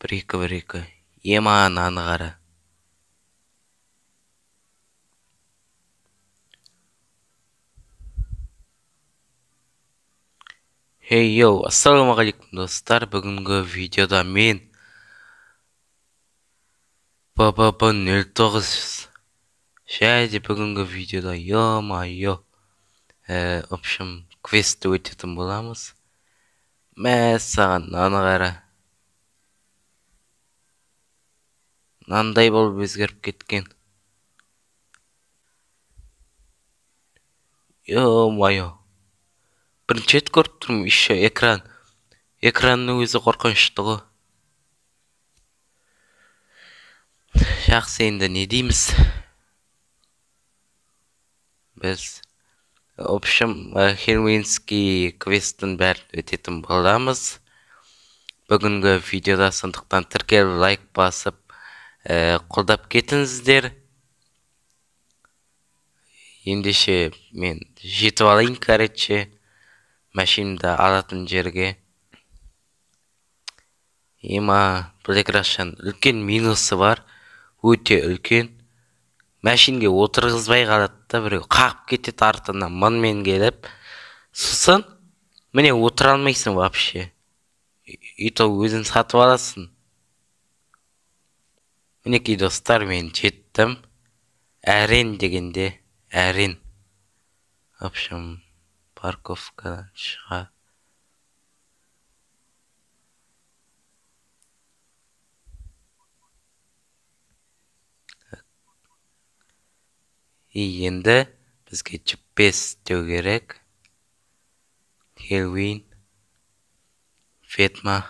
бір екі ема наны қара. Хей йоу, ассалаумағалейкум достар. Бүгінгі видеода мен ББ09 және бүгінгі видеода ё-майё в общем квестті өтетін боламыз. Мәссаған наны қара. Нандай болып өзгеріп кеткен. Ё-майё. Бірінші рет көріп тұрмын, еще экранның өзі қорқынышты ғой. Жақсы, енді не дейміз? Біз в общем хеллоуинский квесттің бәрін өтетін боламыз. Бүгінгі видеода сондықтан тіркеліп лайк басып қолдап кетіңіздер. Ендеше мен жетіп алайын, короче, машинамды алатын жерге. Ема Black-Russian үлкен минусы бар, өте үлкен. Машинге отырғызбай қалады да, біреу қағып кетеді артынан мынмен келіп. Сосын міне отыра алмайсың вообще. Ито өзің сатып аласың. Мінекей достар, мен жеттім. Әрен дегенде, әрен. В общем, парковкадан шыға. Енді бізге GPS деу керек. Хеллоуин. Ведьма.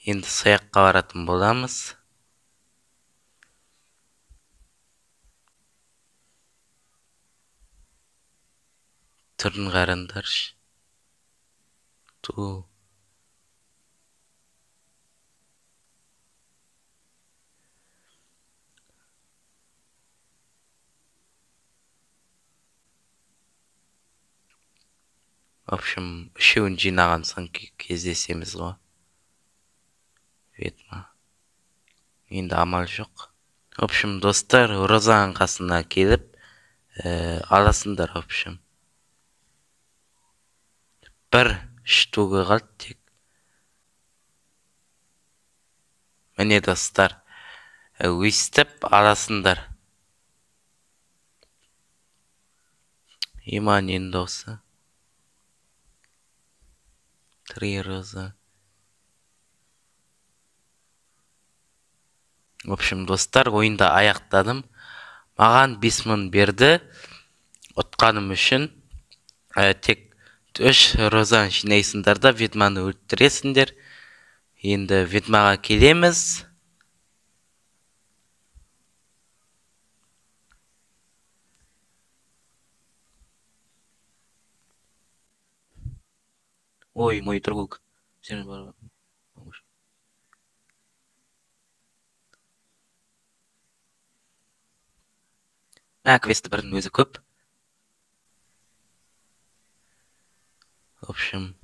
Енді сояққа баратын боламыз. Түрін қараңдаршы. Ту. В общем, үшеуін жинаған соң кездесеміз ғой. Ведьма. Енді амал жоқ. В общем, достар, Розаның қасына келіп аласыңдар, в общем. Бір штуга қалды тек. Міне достар, өйстіп аласыңдар. Иман енді осы. 3 роза. В общем, достар, ойында аяқтадым. Маған 5000 берді. Ұтқаным үшін. Тек 3 розаны жинайсыңдар да ведьманы өлтіресіңдер. Енді ведьмаға келеміз. Ой, мой друг. Квесті бірінің өзі көп. В общем,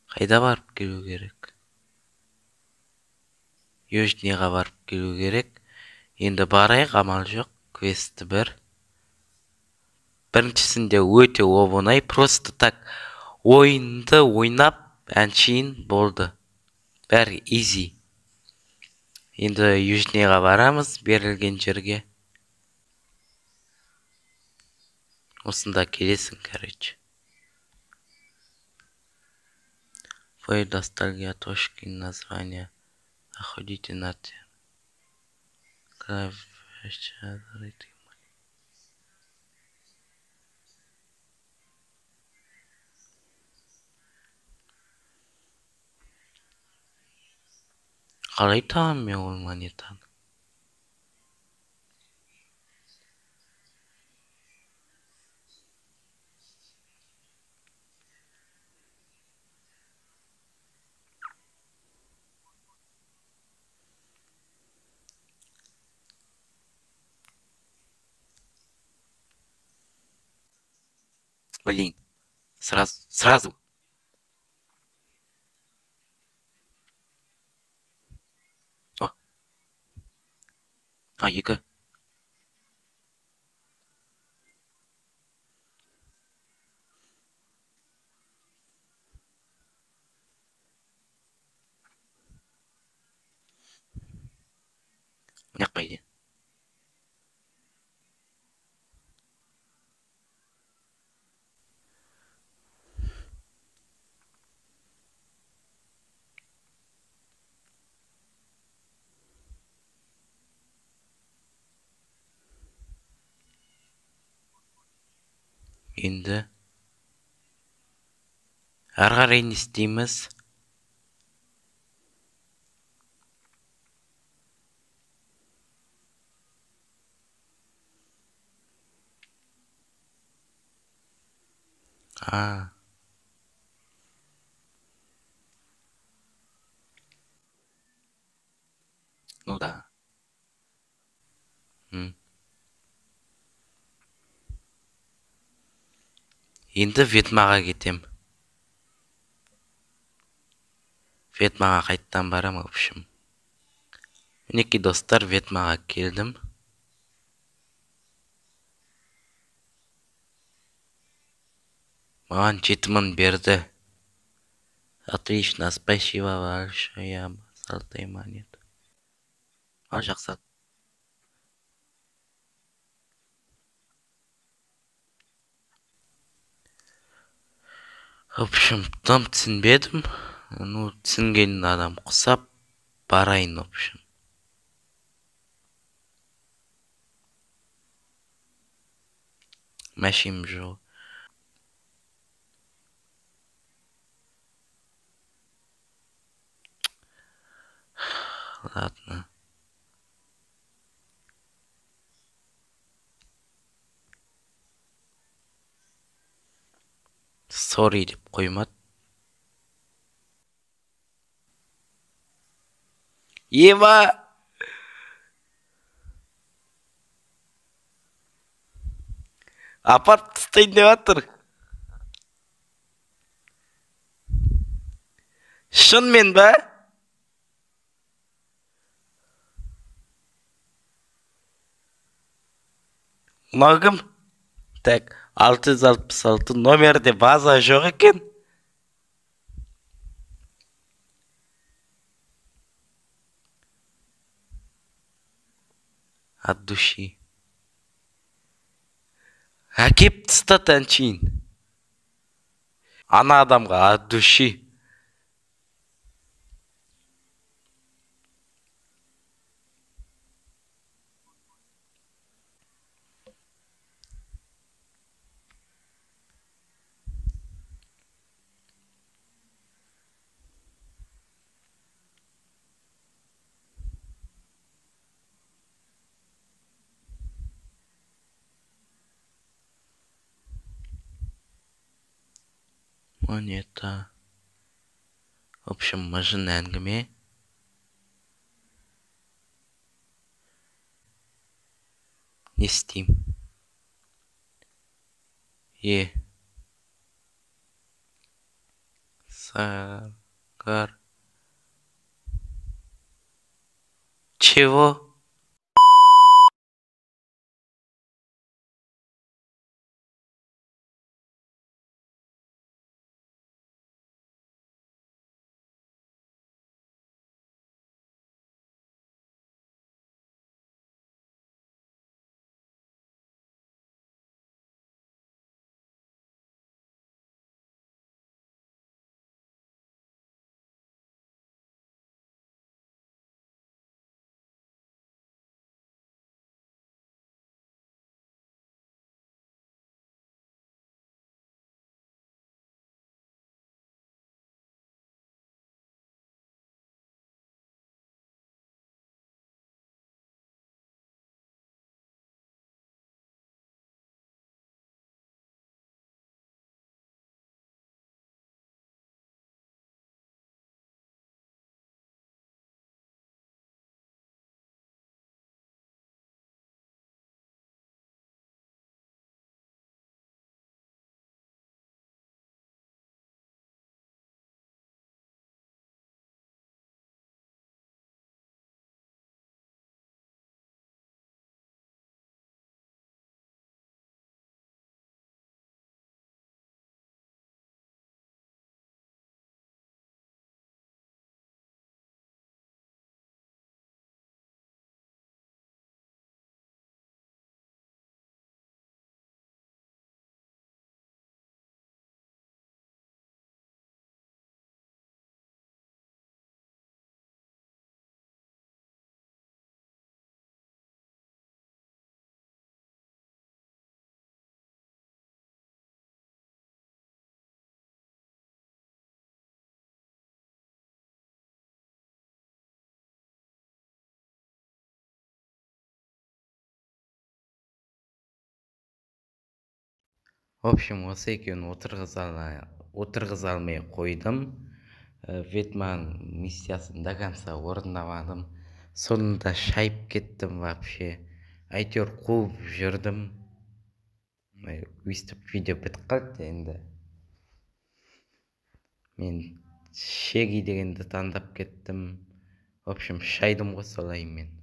қайда барып келу керек? Южнеға барып келу керек. Енді барайық, амал жоқ. Квесті бір. Біріншісінде өте оңай, просто так ойынды ойнап әншейін болды. Бәрі easy. Енді Южнеға барамыз, берілген жерге. Осында келесің, короче. Вы достали от точки названия. Заходите на тему. Қалай табам мен ол монетаны? Блин. Сразу. О, екі. Мына жаққа иди. Енді ары қарай не істейміз? Ну да. Енді Ветмаға кетем. Ветмаға қайттан барам, в общем. Мінекей достар, Ветмаға келдім. Маған 7000 берді. Отлично, спасибо большое. Золотые монеты. Жақсы. В общем, там түсінбедім. Ну, түсінген адам құсап барайын, в общем. Мәшинем жоқ. Ладно. Sorry деп қоймады. Ева! Апарып тастайын деп жатыр. Шынымен ба? Мынау кім? Так, 666 номерде база жоқ екен. От души. Әкеп тастат әншейін. Ана адамға от души. Монета. В общем, мыжын әңгіме. Не істейм? Сагар. Чего? общем осы екеуін отырғыза алмай қойдым. Ветман миссиясын до конца орындамадым. Соңында шайып кеттім вообще. Әйтеуір қуып жүрдім. Өйстіп видео бітіп қалды енді. Мен шеги дегенді таңдап кеттім. В общем, шайдым ғой солай мен.